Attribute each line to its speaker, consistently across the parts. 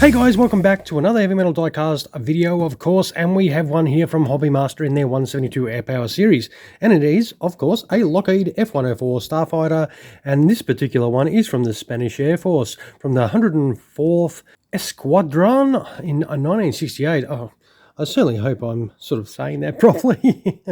Speaker 1: Hey guys, welcome back to another Heavy Metal Diecast video, of course, and we have one here from Hobbymaster in their 172 Air Power series, and it is, of course, a Lockheed F-104 Starfighter, and this particular one is from the Spanish Air Force, from the 104th Escuadron in 1968. Oh, I certainly hope I'm sort of saying that properly.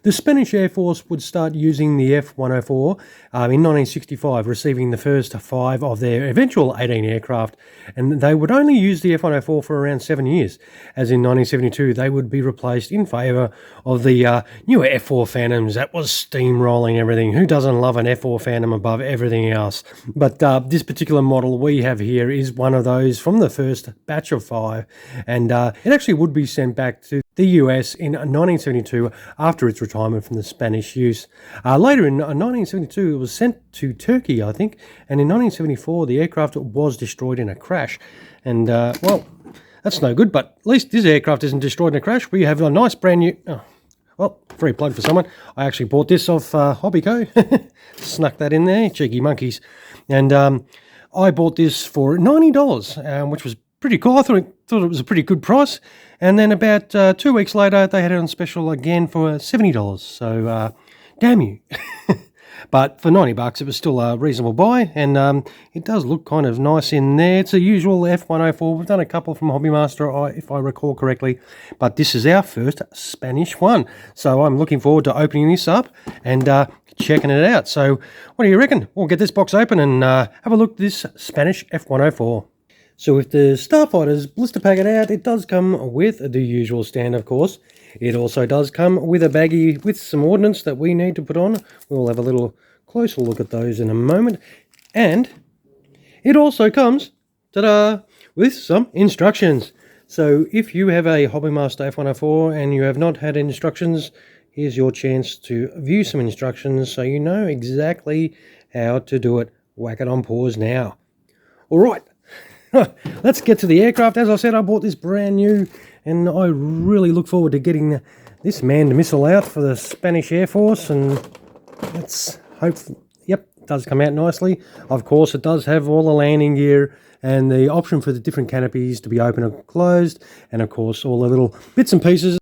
Speaker 1: The Spanish Air Force would start using the F-104 in 1965, receiving the first 5 of their eventual 18 aircraft, and they would only use the F-104 for around 7 years, as in 1972 they would be replaced in favour of the newer F-4 Phantoms. That was steamrolling everything. Who doesn't love an F-4 Phantom above everything else? But this particular model we have here is one of those from the first batch of 5, and it actually would be sent back to the US in 1972 after its retirement from the Spanish use. Later in 1972 it was sent to Turkey, I think, and in 1974 the aircraft was destroyed in a crash. And well, that's no good, but at least this aircraft isn't destroyed in a crash. We have a nice brand new... Oh, well, free plug for someone. I actually bought this off Hobbyco. Snuck that in there, cheeky monkeys. And I bought this for $90, which was pretty cool. I thought it was a pretty good price. And then about 2 weeks later, they had it on special again for $70. So, damn you. But for $90, it was still a reasonable buy. And it does look kind of nice in there. It's a usual F-104. We've done a couple from Hobbymaster, if I recall correctly. But this is our first Spanish one. So I'm looking forward to opening this up and checking it out. So what do you reckon? We'll get this box open and have a look at this Spanish F-104. So with the Starfighter's blister packet out, it does come with the usual stand, of course. It also does come with a baggie with some ordnance that we need to put on. We'll have a little closer look at those in a moment. And it also comes, ta-da, with some instructions. So if you have a Hobbymaster F-104 and you have not had instructions, here's your chance to view some instructions so you know exactly how to do it. Whack it on pause now. All right. Let's get to the aircraft. As I said, I bought this brand new, and I really look forward to getting this manned missile out for the Spanish Air Force, and let's hope, yep, it does come out nicely. Of course, it does have all the landing gear and the option for the different canopies to be open or closed, and of course, all the little bits and pieces.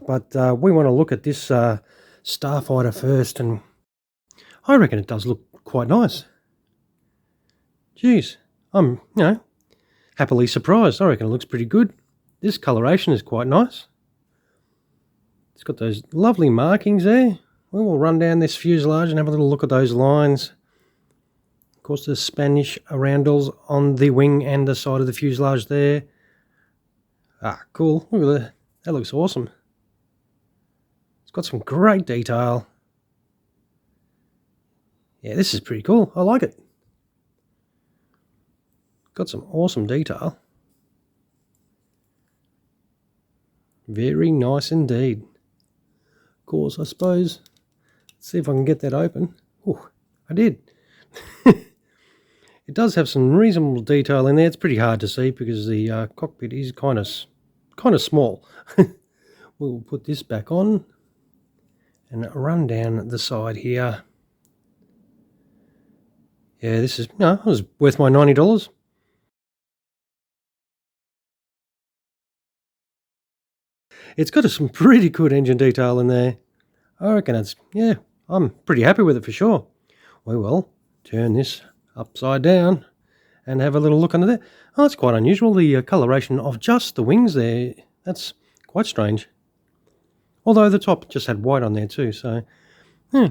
Speaker 1: But we want to look at this Starfighter first, and I reckon it does look quite nice. Jeez. I'm, happily surprised. I reckon it looks pretty good. This coloration is quite nice. It's got those lovely markings there. We will run down this fuselage and have a little look at those lines. Of course, the Spanish roundels on the wing and the side of the fuselage there. Ah, cool. Look at that. That looks awesome. It's got some great detail. Yeah, this is pretty cool. I like it. Got some awesome detail. Very nice indeed. Of course, I suppose, let's see if I can get that open. Oh, I did. It does have some reasonable detail in there. It's pretty hard to see because the cockpit is kind of small. We'll put this back on and run down the side here. Yeah, this is, it was worth my $90. It's got some pretty good engine detail in there. I reckon it's, yeah, I'm pretty happy with it for sure. We will turn this upside down and have a little look under there. Oh, that's quite unusual, the coloration of just the wings there. That's quite strange. Although the top just had white on there too, so, yeah.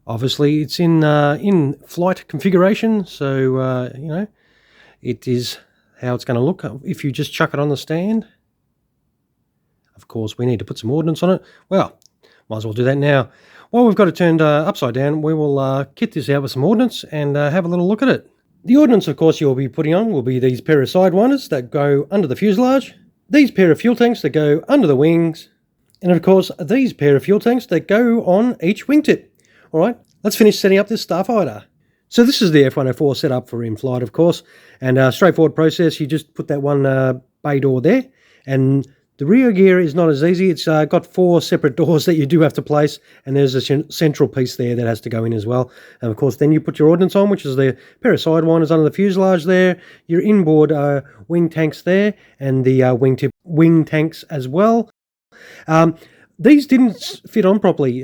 Speaker 1: Obviously, it's in flight configuration, so, it is how it's going to look if you just chuck it on the stand. Of course, we need to put some ordnance on it. Well, might as well do that now. While we've got it turned upside down, we will kit this out with some ordnance and have a little look at it. The ordnance, of course, you'll be putting on will be these pair of sidewinders that go under the fuselage, these pair of fuel tanks that go under the wings, and of course, these pair of fuel tanks that go on each wingtip. All right, let's finish setting up this Starfighter. So this is the F-104 set up for in-flight, of course, and straightforward process. You just put that one bay door there, and The rear gear is not as easy. It's got 4 separate doors that you do have to place, and there's a central piece there that has to go in as well. And of course, then you put your ordnance on, which is the pair of sidewinders under the fuselage there, your inboard wing tanks there, and the wingtip wing tanks as well. These didn't fit on properly,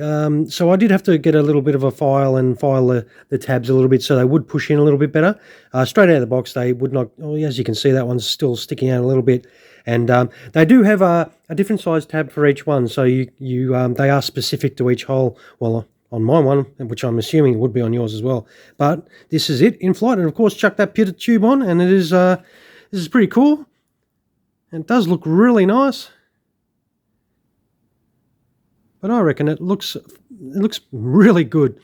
Speaker 1: so I did have to get a little bit of a file and file the tabs a little bit so they would push in a little bit better. Straight out of the box, they would not, as you can see, that one's still sticking out a little bit. And they do have a different size tab for each one, so they are specific to each hole. Well, on my one, which I'm assuming would be on yours as well. But this is it in flight, and of course chuck that pitted tube on, and it is this is pretty cool. And it does look really nice. But I reckon it looks really good.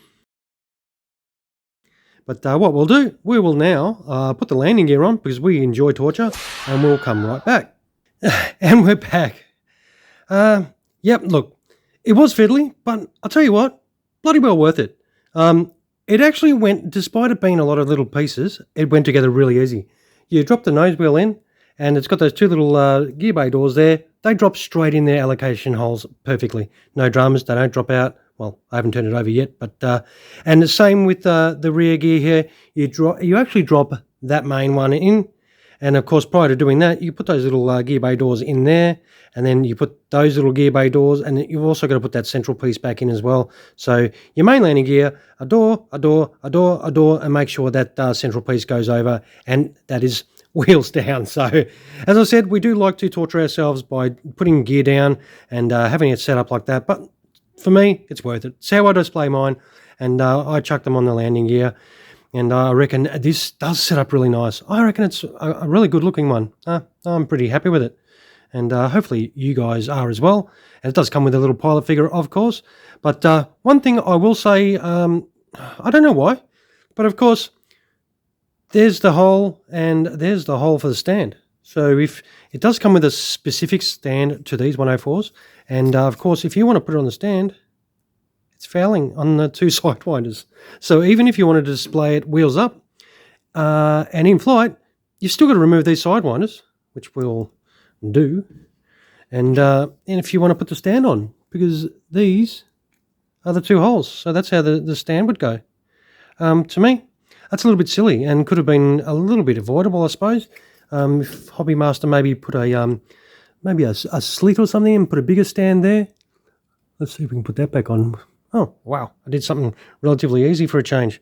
Speaker 1: But what we'll do, we will now put the landing gear on because we enjoy torture, and we'll come right back. And we're back. Yep, look, it was fiddly, but I'll tell you what, bloody well worth it. It actually went, despite it being a lot of little pieces, it went together really easy. You drop the nose wheel in, and it's got those 2 little gear bay doors there. They drop straight in their allocation holes perfectly. No dramas, they don't drop out. Well, I haven't turned it over yet, but and the same with the rear gear here. You actually drop that main one in, and of course, prior to doing that, you put those little gear bay doors in there, and then you put those little gear bay doors, and you've also got to put that central piece back in as well. So your main landing gear, a door, a door, a door, a door, and make sure that central piece goes over, and that is wheels down. So as I said, we do like to torture ourselves by putting gear down and having it set up like that, but for me it's worth it. It's how I display mine, and I chuck them on the landing gear, and I reckon this does set up really nice. I reckon it's a really good looking one. I'm pretty happy with it, and hopefully you guys are as well. And it does come with a little pilot figure, of course, but one thing I will say, I don't know why, but of course there's the hole, and there's the hole for the stand. So if it does come with a specific stand to these 104s, and of course if you want to put it on the stand, it's fouling on the 2 sidewinders. So even if you wanted to display it wheels up and in flight, you've still got to remove these sidewinders, which we'll do. And if you want to put the stand on, because these are the 2 holes. So that's how the stand would go. To me, that's a little bit silly and could have been a little bit avoidable, I suppose. If Hobby Master maybe put a slit or something and put a bigger stand there. Let's see if we can put that back on. Oh, wow. I did something relatively easy for a change.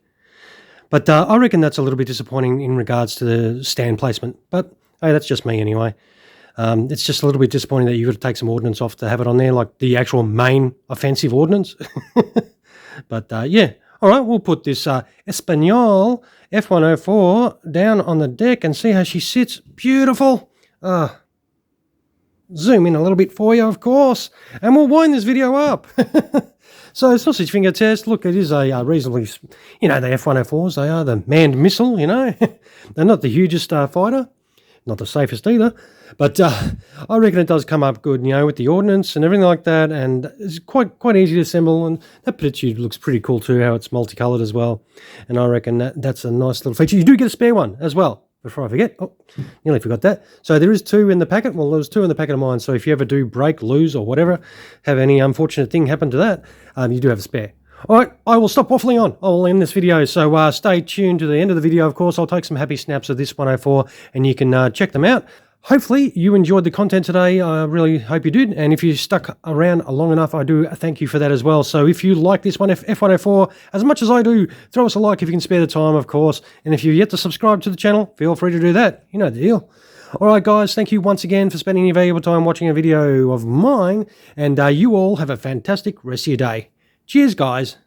Speaker 1: But I reckon that's a little bit disappointing in regards to the stand placement. But hey, that's just me anyway. It's just a little bit disappointing that you've got to take some ordnance off to have it on there, like the actual main offensive ordnance. But yeah. All right, we'll put this Espanol F-104 down on the deck and see how she sits. Beautiful. Zoom in a little bit for you, of course, and we'll wind this video up. So, sausage finger test. Look, it is a reasonably, the F-104s, they are the manned missile, They're not the hugest fighter, not the safest either, but I reckon it does come up good, with the ordnance and everything like that, and it's quite easy to assemble, and that pit tube looks pretty cool too, how it's multicolored as well, and I reckon that's a nice little feature. You do get a spare one as well, before I forget. Oh, nearly forgot that. So there is 2 in the packet. Well, there's 2 in the packet of mine, so if you ever do break, lose, or whatever, have any unfortunate thing happen to that, you do have a spare. All right, I will stop waffling on. I will end this video, so stay tuned to the end of the video, of course. I'll take some happy snaps of this 104, and you can check them out. Hopefully you enjoyed the content today. I really hope you did, and if you stuck around long enough, I do thank you for that as well. So if you like this one, F-104, as much as I do, throw us a like if you can spare the time, of course, and if you're yet to subscribe to the channel, feel free to do that. You know the deal. Alright guys, thank you once again for spending your valuable time watching a video of mine, and you all have a fantastic rest of your day. Cheers guys.